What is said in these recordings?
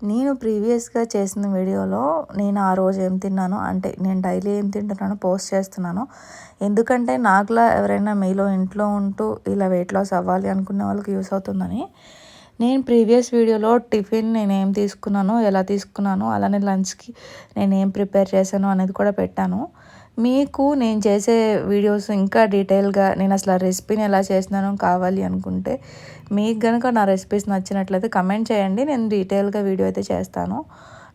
నేను ప్రీవియస్‌గా చేసిన వీడియోలో నేను ఆ రోజు ఏం తిన్నానో, అంటే నేను డైలీ ఏం తింటున్నానో పోస్ట్ చేస్తున్నాను. ఎందుకంటే నాకులా ఎవరైనా మీలో ఇంట్లో ఉంటూ ఇలా వెయిట్ లాస్ అవ్వాలి అనుకునే వాళ్ళకి యూస్ అవుతుందని. నేను ప్రీవియస్ వీడియోలో టిఫిన్ నేనేం తీసుకున్నానో, ఎలా తీసుకున్నానో, అలానే లంచ్‌కి నేనేం ప్రిపేర్ చేశానో అనేది కూడా పెట్టాను. మీకు నేను చేసే వీడియోస్ ఇంకా డీటెయిల్‌గా నేను అసలు ఆ రెసిపీని ఎలా చేసినానో కావాలి అనుకుంటే, మీకు గనుక నా రెసిపీస్ నచ్చినట్లయితే కమెంట్ చేయండి. నేను డీటెయిల్‌గా వీడియో అయితే చేస్తాను.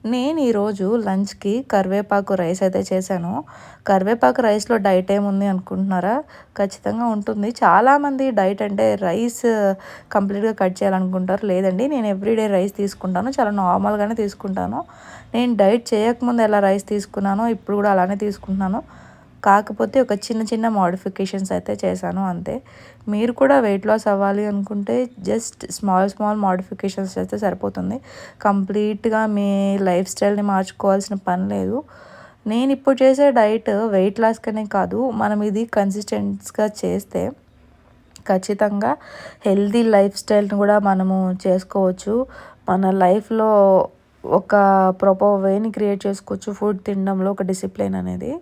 నేను ఈరోజు లంచ్‌కి కరివేపాకు రైస్ అయితే చేశాను. కరివేపాకు రైస్‌లో డైట్ ఏముంది అనుకుంటున్నారా? ఖచ్చితంగా ఉంటుంది. చాలామంది డైట్ అంటే రైస్ కంప్లీట్‌గా కట్ చేయాలనుకుంటారు. లేదండి, నేను ఎవ్రీడే రైస్ తీసుకుంటాను. చాలా నార్మల్‌గానే తీసుకుంటాను. నేను డైట్ చేయకముందు ఎలా రైస్ తీసుకున్నానో ఇప్పుడు కూడా అలానే తీసుకుంటున్నాను. కాకపోతే ఒక చిన్న చిన్న మోడిఫికేషన్స్ అయితే చేశాను అంతే. మీరు కూడా వెయిట్ లాస్ అవ్వాలి అనుకుంటే జస్ట్ స్మాల్ మోడిఫికేషన్స్ చేస్తే సరిపోతుంది. కంప్లీట్‌గా మీ లైఫ్ స్టైల్‌ని మార్చుకోవాల్సిన పని లేదు. నేను ఇప్పుడు చేసే డైట్ వెయిట్ లాస్‌కనే కాదు, మనం ఇది కన్సిస్టెంట్స్‌గా చేస్తే ఖచ్చితంగా హెల్తీ లైఫ్ స్టైల్ని కూడా మనము చేసుకోవచ్చు. మన లైఫ్లో ఒక ప్రాపర్ వేని క్రియేట్ చేసుకోవచ్చు. ఫుడ్ తినడంలో ఒక డిసిప్లిన్ అనేది.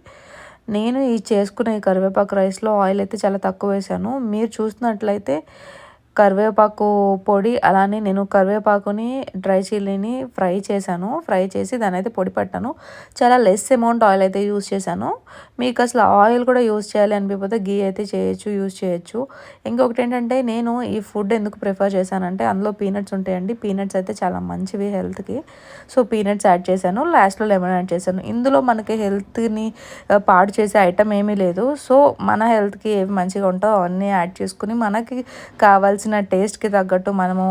నేను ఈ చేసుకున్న ఈ కరివేపాకు రైస్లో ఆయిల్ అయితే చాలా తక్కువ వేసాను. మీరు చూసినట్లయితే కరివేపాకు పొడి, అలానే నేను కరివేపాకుని డ్రై చిల్లీని ఫ్రై చేశాను. ఫ్రై చేసి దాన్ని అయితే పొడి పట్టాను. చాలా లెస్ అమౌంట్ ఆయిల్ అయితే యూస్ చేశాను. మీకు అసలు ఆయిల్ కూడా యూస్ చేయాలి అనిపించకపోతే గీ అయితే యూస్ చేయొచ్చు. ఇంకొకటి ఏంటంటే, నేను ఈ ఫుడ్ ఎందుకు ప్రిఫర్ చేశానంటే అందులో పీనట్స్ ఉంటాయండి. పీనట్స్ అయితే చాలా మంచివి హెల్త్కి. సో పీనట్స్ యాడ్ చేశాను. లాస్ట్లో లెమన్ యాడ్ చేశాను. ఇందులో మనకి హెల్త్ని పాడు చేసే ఐటమ్ ఏమీ లేదు. సో మన హెల్త్కి ఏవి మంచిగా ఉంటాయో అవన్నీ యాడ్ చేసుకుని మనకి కావాల్సిన టేస్ట్కి తగ్గట్టు మనము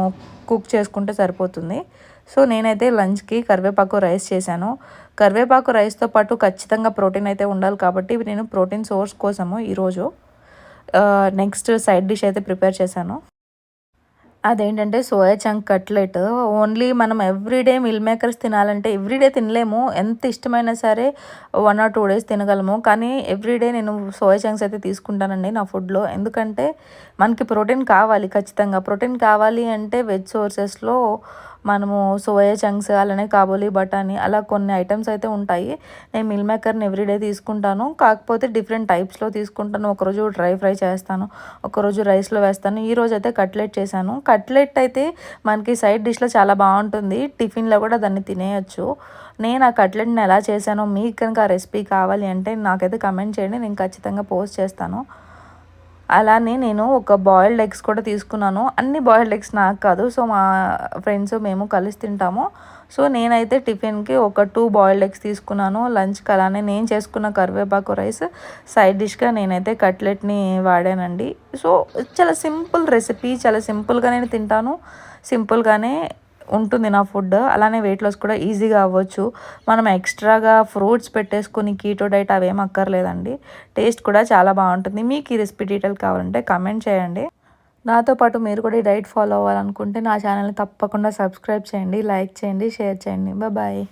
కుక్ చేసుకుంటే సరిపోతుంది. సో నేనైతే లంచ్కి కరివేపాకు రైస్ చేశాను. కరివేపాకు రైస్తో పాటు ఖచ్చితంగా ప్రోటీన్ అయితే ఉండాలి కాబట్టి నేను ప్రోటీన్ సోర్స్ కోసము ఈరోజు నెక్స్ట్ సైడ్ డిష్ అయితే ప్రిపేర్ చేశాను. అదేంటంటే సోయా చంక్ కట్లెట్. ఓన్లీ మనం ఎవ్రీడే మిల్ మేకర్స్ తినాలంటే ఎవ్రీడే తినలేము. ఎంత ఇష్టమైనా సరే 1 ఆర్ 2 డేస్ తినగలము. కానీ ఎవ్రీడే నేను సోయా చంక్స్ అయితే తీసుకుంటానండి నా ఫుడ్‌లో. ఎందుకంటే మనకి ప్రోటీన్ కావాలి ఖచ్చితంగా. ప్రోటీన్ కావాలి అంటే వెజ్ సోర్సెస్‌లో మనము సోయా చంక్స్, అలానే కాబూలీ బఠానీ అలా కొన్ని ఐటమ్స్ అయితే ఉంటాయి. నేను మిల్ మేకర్‌ని ఎవ్రీడే తీసుకుంటాను. కాకపోతే డిఫరెంట్ టైప్స్‌లో తీసుకుంటాను. ఒకరోజు డ్రై ఫ్రై చేస్తాను. ఒకరోజు రైస్‌లో వేస్తాను. ఈరోజు అయితే కట్లెట్ చేశాను. కట్లెట్ అయితే మనకి సైడ్ డిష్‌లో చాలా బాగుంటుంది. టిఫిన్‌లో కూడా దాన్ని తినేయొచ్చు. నేను ఆ కట్లెట్‌ని ఎలా చేశానో మీకు కనుక ఆ రెసిపీ కావాలి అంటే నాకైతే కమెంట్ చేయండి. నేను ఖచ్చితంగా పోస్ట్ చేస్తాను. అలానే నేను ఒక బాయిల్డ్ ఎగ్స్ కూడా తీసుకున్నాను. అన్ని బాయిల్డ్ ఎగ్స్ నాకు కాదు. సో మా ఫ్రెండ్స్ మేము కలిసి తింటాము. సో నేనైతే టిఫిన్‌కి ఒక 2 బాయిల్డ్ ఎగ్స్ తీసుకున్నాను. లంచ్‌కి అలానే నేను చేసుకున్న కరివేపాకు రైస్ సైడ్ డిష్‌గా నేనైతే కట్లెట్‌ని వాడానండి. సో చాలా సింపుల్ రెసిపీ. చాలా సింపుల్‌గా నేను తింటాను. సింపుల్‌గానే ఉంటుంది నా ఫుడ్. అలానే వెయిట్ లాస్ కూడా ఈజీగా అవ్వచ్చు. మనం ఎక్స్ట్రాగా ఫ్రూట్స్ పెట్టేసుకొని కీటో డైట్ అవేం అక్కర్లేదండి. టేస్ట్ కూడా చాలా బాగుంటుంది. మీకు ఈ రెసిపీ డీటెయిల్ కావాలంటే కమెంట్ చేయండి. నాతో పాటు మీరు కూడా ఈ డైట్ ఫాలో అవ్వాలనుకుంటే నా ఛానల్ని తప్పకుండా సబ్స్క్రైబ్ చేయండి, లైక్ చేయండి, షేర్ చేయండి. బాయ్.